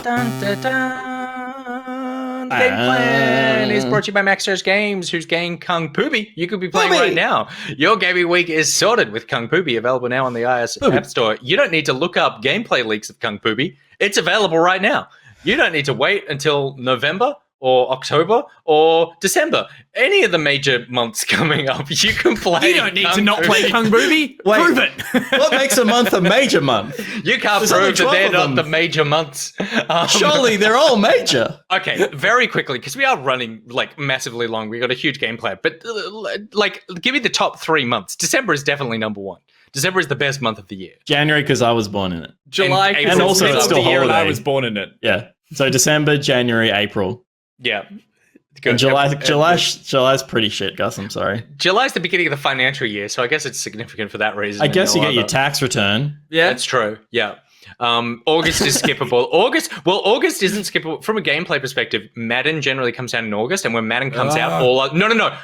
Dun, dun, dun. The game plan is brought to you by Maxos Games, whose game Kung Pooby you could be playing right now. Your gaming week is sorted with Kung Pooby, available now on the iOS App Store. You don't need to look up gameplay leaks of Kung Pooby. It's available right now. You don't need to wait until November or October or December. Any of the major months coming up, you can play. You don't need to not play Kung Pooby. Prove it. What makes a month a major month? You can't prove that they're not the major months. Surely they're all major. Okay, very quickly, because we are running like massively long. We got a huge game plan, but like, give me the top 3 months. December is definitely number 1. December is the best month of the year. January, because I was born in it. July, and also it's still the year and I holiday. was born in it. Yeah. So December, January, April. Yeah. And July's pretty shit, Gus. I'm sorry. July's the beginning of the financial year, so I guess it's significant for that reason. I guess you get your tax return. Yeah, that's true. Yeah. August is skippable. August isn't skippable from a gameplay perspective. Madden generally comes out in August, and when Madden comes out,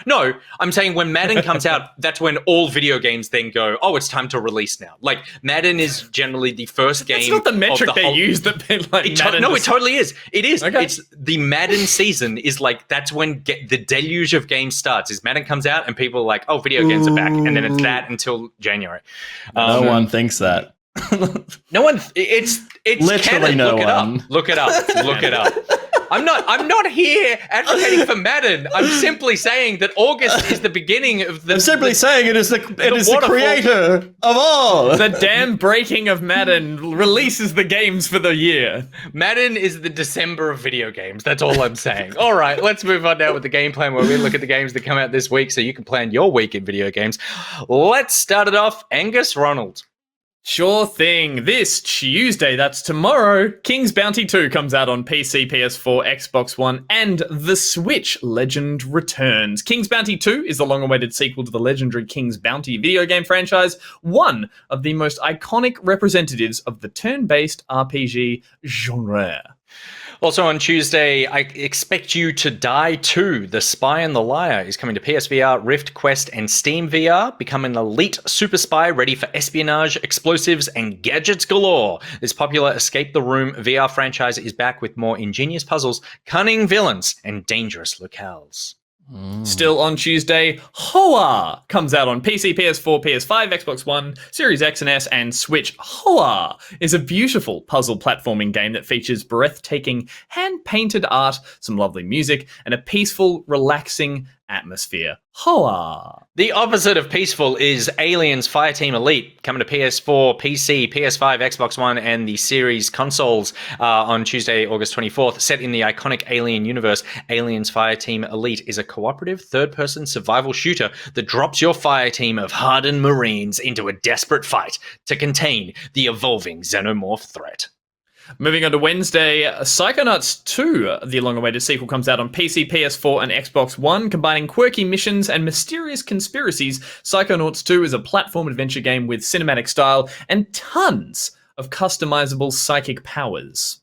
No. I'm saying when Madden comes out, that's when all video games then go, oh, it's time to release now. Like, Madden is generally the first game. It's not the metric they use. That like it totally is. It is. Okay. It's the Madden season is like, that's when the deluge of games starts. Is Madden comes out and people are like, oh, video games are back, and then it's that until January. No one thinks that. No one. It's literally canon. no Look it up. Look it up. I'm not here advocating for Madden. I'm simply saying that August is the beginning of the. I'm simply saying it is the creator of all. The damn breaking of Madden releases the games for the year. Madden is the December of video games. That's all I'm saying. All right, let's move on now with the game plan, where we look at the games that come out this week, so you can plan your week in video games. Let's start it off. Angus Ronald. Sure thing. This Tuesday, that's tomorrow, King's Bounty 2 comes out on PC, PS4, Xbox One, and the Switch. Legend returns. King's Bounty 2 is the long-awaited sequel to the legendary King's Bounty video game franchise, one of the most iconic representatives of the turn-based RPG genre. Also on Tuesday, I Expect You to Die 2, The Spy and the Liar, is coming to PSVR, Rift, Quest, and Steam VR. Become an elite super spy ready for espionage, explosives, and gadgets galore. This popular Escape the Room VR franchise is back with more ingenious puzzles, cunning villains, and dangerous locales. Still on Tuesday, Hoa comes out on PC, PS4, PS5, Xbox One, Series X and S, and Switch. Hoa is a beautiful puzzle platforming game that features breathtaking hand-painted art, some lovely music, and a peaceful, relaxing atmosphere. Hoa. The opposite of peaceful is Aliens Fireteam Elite, coming to PS4, PC, PS5, Xbox One, and the Series consoles on Tuesday, August 24th. Set in the iconic Alien universe, Aliens Fireteam Elite is a cooperative third-person survival shooter that drops your fireteam of hardened Marines into a desperate fight to contain the evolving xenomorph threat. Moving on to Wednesday, Psychonauts 2, the long-awaited sequel, comes out on PC, PS4, and Xbox One. Combining quirky missions and mysterious conspiracies, Psychonauts 2 is a platform adventure game with cinematic style and tons of customizable psychic powers.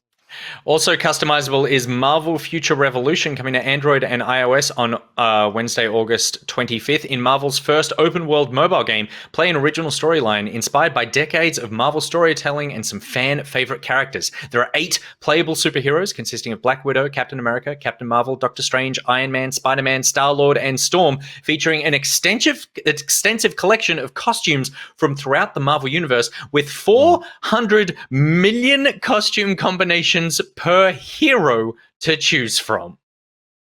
Also customizable is Marvel Future Revolution, coming to Android and iOS on Wednesday, August 25th. In Marvel's first open-world mobile game, play an original storyline inspired by decades of Marvel storytelling and some fan-favorite characters. There are 8 playable superheroes consisting of Black Widow, Captain America, Captain Marvel, Doctor Strange, Iron Man, Spider-Man, Star-Lord, and Storm, featuring an extensive collection of costumes from throughout the Marvel universe with 400 million costume combinations per hero to choose from.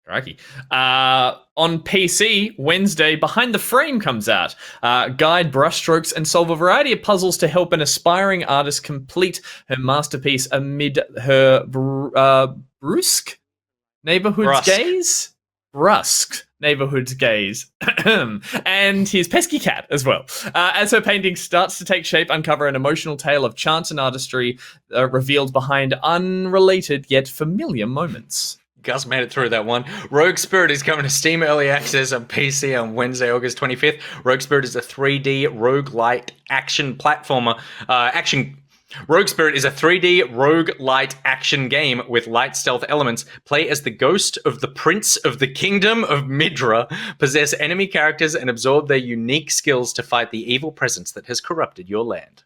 Crikey. On PC, Wednesday, Behind the Frame comes out. Guide brushstrokes and solve a variety of puzzles to help an aspiring artist complete her masterpiece amid her brusque neighborhood's gaze? Brusque neighborhood's gaze. And his pesky cat as well. As her painting starts to take shape, uncover an emotional tale of chance and artistry revealed behind unrelated yet familiar moments. Gus made it through that one. Rogue Spirit is coming to Steam Early Access on PC on Wednesday, August 25th. Rogue Spirit is a 3D roguelite action platformer. Rogue Spirit is a 3D roguelite action game with light stealth elements. Play as the ghost of the Prince of the Kingdom of Midra, possess enemy characters, and absorb their unique skills to fight the evil presence that has corrupted your land.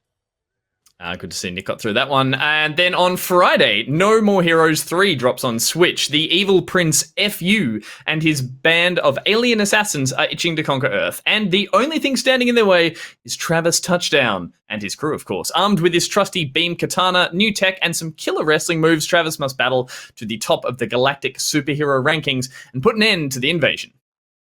Good to see Nick got through that one. And then on Friday, No More Heroes 3 drops on Switch. The evil prince FU and his band of alien assassins are itching to conquer Earth. And the only thing standing in their way is Travis Touchdown and his crew, of course. Armed with his trusty beam katana, new tech, and some killer wrestling moves, Travis must battle to the top of the galactic superhero rankings and put an end to the invasion.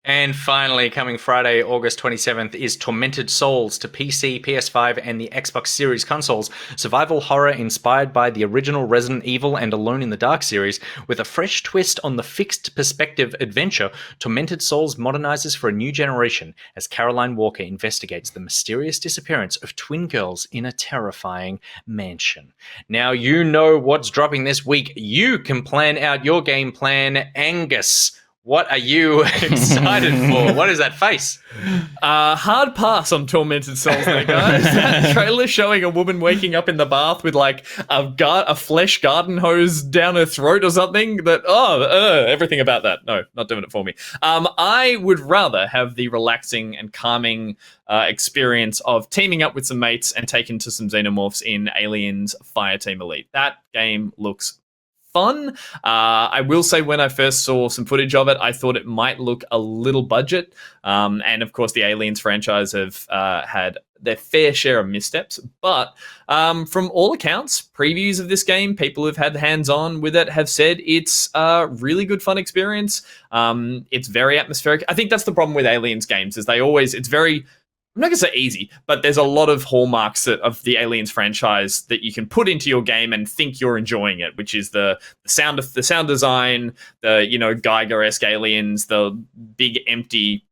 And finally, coming Friday, August 27th, is Tormented Souls to PC, PS5, and the Xbox Series consoles. Survival horror inspired by the original Resident Evil and Alone in the Dark series. With a fresh twist on the fixed perspective adventure, Tormented Souls modernizes for a new generation as Caroline Walker investigates the mysterious disappearance of twin girls in a terrifying mansion. Now you know what's dropping this week. You can plan out your game plan. Angus, what are you excited for? What is that face? Hard pass on Tormented Souls there, guys. That trailer showing a woman waking up in the bath with like a flesh garden hose down her throat or something. Everything about that. No, not doing it for me. I would rather have the relaxing and calming experience of teaming up with some mates and taking to some xenomorphs in Aliens Fireteam Elite. That game looks fun. I will say when I first saw some footage of it, I thought it might look a little budget. And of course, the Aliens franchise have had their fair share of missteps. But from all accounts, previews of this game, people who've had hands-on with it have said it's a really good fun experience. It's very atmospheric. I think that's the problem with Aliens games is it's very... I'm not going to say easy, but there's a lot of hallmarks of the Aliens franchise that you can put into your game and think you're enjoying it, which is the sound design, the Geiger-esque aliens, the big empty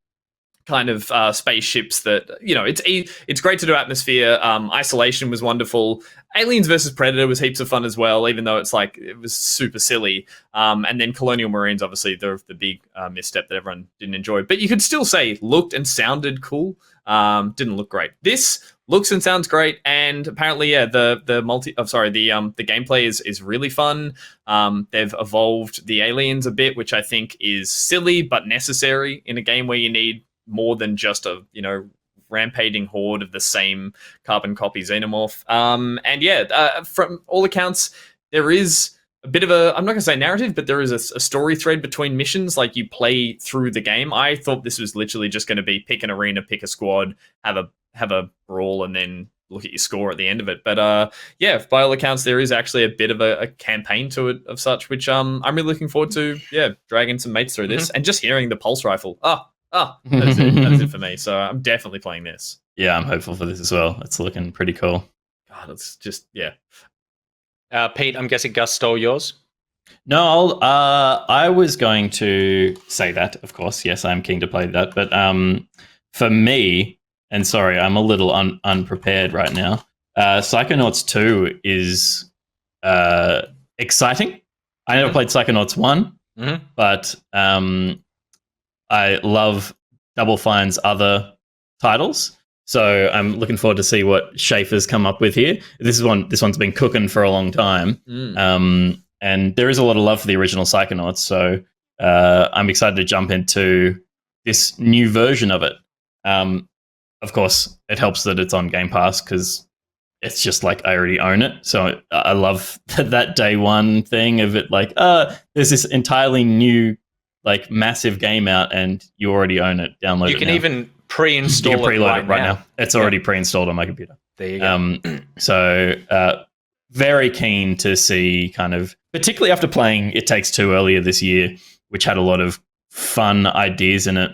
kind of spaceships that it's great to do atmosphere. Isolation was wonderful. Aliens versus Predator was heaps of fun as well, even though it was super silly. And then Colonial Marines, obviously, the big misstep that everyone didn't enjoy, but you could still say looked and sounded cool. Didn't look great. This looks and sounds great, and apparently, the gameplay is really fun. They've evolved the aliens a bit, which I think is silly but necessary in a game where you need more than just a rampaging horde of the same carbon copy xenomorph. From all accounts, there is a bit of I'm not going to say narrative, but there is a story thread between missions. Like you play through the game. I thought this was literally just going to be pick an arena, pick a squad, have a brawl, and then look at your score at the end of it. But by all accounts, there is actually a bit of a campaign to it of such, which I'm really looking forward to. Yeah, dragging some mates through this and just hearing the pulse rifle. That's it. That's it for me. So I'm definitely playing this. Yeah, I'm hopeful for this as well. It's looking pretty cool. God, it's just yeah. Pete, I'm guessing Gus stole yours. No, I was going to say that, of course. Yes, I'm keen to play that. But for me, and sorry, I'm a little unprepared right now, Psychonauts 2 is exciting. I never played Psychonauts 1, but I love Double Fine's other titles. So I'm looking forward to see what Schaefer's come up with here. This one's been cooking for a long time. And there is a lot of love for the original Psychonauts. So I'm excited to jump into this new version of it. Of course, it helps that it's on Game Pass because it's just like I already own it. So I love that day one thing of it. Like, there's this entirely new, like massive game out and you already own it. Download it. You can even pre-install it right now. It's already pre-installed on my computer. There you go. So very keen to see kind of, particularly after playing It Takes Two earlier this year, which had a lot of fun ideas in it,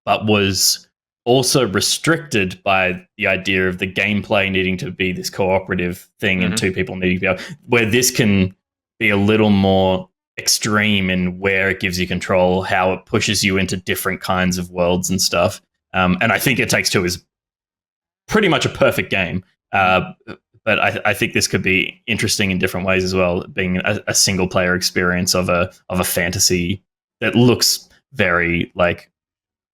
but was also restricted by the idea of the gameplay needing to be this cooperative thing and two people needing to be able, where this can be a little more extreme in where it gives you control, how it pushes you into different kinds of worlds and stuff. And I think It Takes Two is pretty much a perfect game. But I think this could be interesting in different ways as well, being a single player experience of a fantasy that looks very like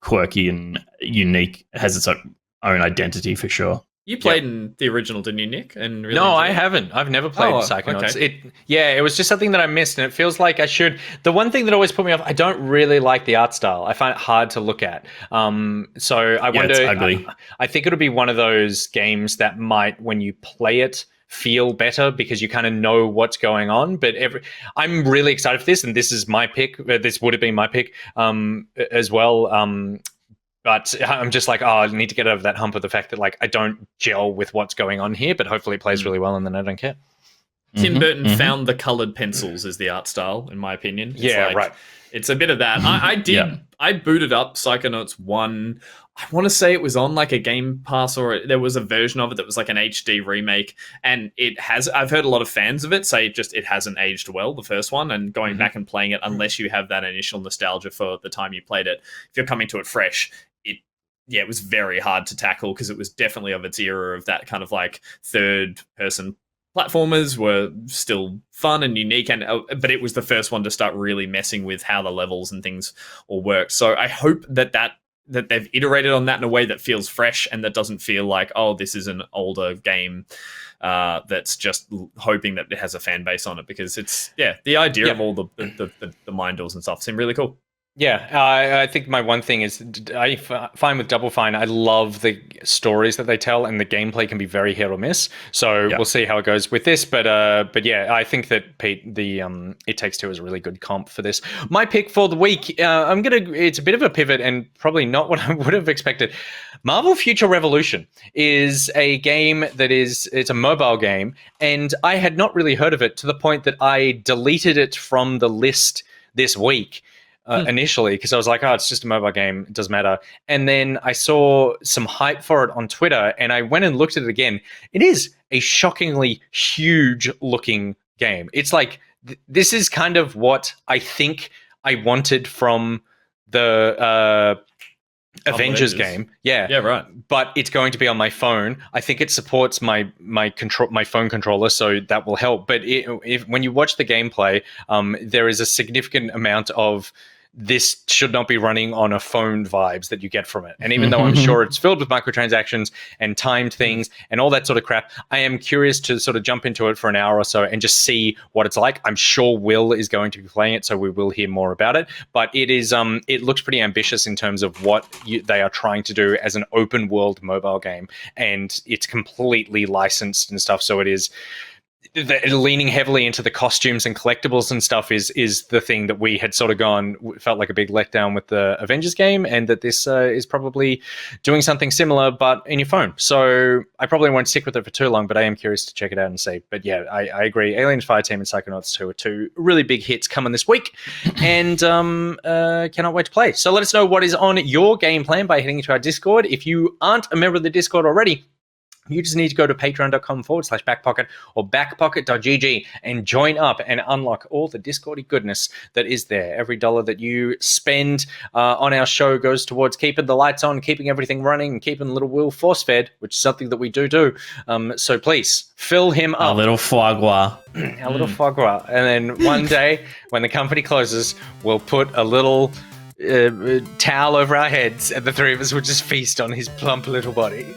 quirky and unique, has its own identity for sure. You played in the original, didn't you, Nick? And really No, enjoyed I it? haven't. I've never played Psychonauts. Okay. It was just something that I missed, and it feels like I should. The one thing that always put me off, I don't really like the art style. I find it hard to look at. So I wonder. It's ugly. I think it'll be one of those games that might, when you play it, feel better because you kind of know what's going on. But I'm really excited for this, and this is my pick. This would have been my pick as well. But I'm just like, I need to get over that hump of the fact that like I don't gel with what's going on here, but hopefully it plays really well and then I don't care. Tim Burton found the colored pencils as the art style, in my opinion. It's right. It's a bit of that. I did. Yeah. I booted up Psychonauts 1. I want to say it was on like a Game Pass, or there was a version of it that was like an HD remake. And I've heard a lot of fans of it say it hasn't aged well, the first one. And going back and playing it, unless you have that initial nostalgia for the time you played it, if you're coming to it fresh, it was very hard to tackle because it was definitely of its era of that kind of like third person platformers were still fun and unique, but it was the first one to start really messing with how the levels and things all work. So I hope that they've iterated on that in a way that feels fresh and that doesn't feel like, oh, this is an older game that's just hoping that it has a fan base on it, because it's the idea of all the mind doors and stuff seem really cool. Yeah, I think my one thing is I find with Double Fine, I love the stories that they tell, and the gameplay can be very hit or miss. So we'll see how it goes with this. But yeah, I think that Pete, the It Takes Two is a really good comp for this. My pick for the week, it's a bit of a pivot and probably not what I would have expected. Marvel Future Revolution is a game it's a mobile game, and I had not really heard of it to the point that I deleted it from the list this week. Initially, because I was like, it's just a mobile game, it doesn't matter. And then I saw some hype for it on Twitter, and I went and looked at it again. It is a shockingly huge looking game. It's like, this is kind of what I think I wanted from the Avengers game. Yeah, right. But it's going to be on my phone. I think it supports my phone controller, so that will help. But when you watch the gameplay, there is a significant amount of this should not be running on a phone vibes that you get from it. And even though I'm sure it's filled with microtransactions and timed things and all that sort of crap, I am curious to sort of jump into it for an hour or so and just see what it's like. I'm sure Will is going to be playing it, so we will hear more about it. But it looks pretty ambitious in terms of what they are trying to do as an open world mobile game. And it's completely licensed and stuff, so it is... leaning heavily into the costumes and collectibles and stuff is the thing that we had sort of felt like a big letdown with the Avengers game, and that this is probably doing something similar but in your phone. So I probably won't stick with it for too long, but I am curious to check it out and see. But yeah, I agree. Aliens Fireteam and Psychonauts 2 are two really big hits coming this week, and cannot wait to play. So let us know what is on your game plan by heading into our Discord. If you aren't a member of the Discord already, you just need to go to patreon.com/backpocket or backpocket.gg and join up and unlock all the Discordy goodness that is there. Every dollar that you spend on our show goes towards keeping the lights on, keeping everything running, and keeping little Will force-fed, which is something that we do. So please, fill him up. A little foie gras. A little foie gras. And then one day, when the company closes, we'll put a little... towel over our heads, and the three of us would just feast on his plump little body.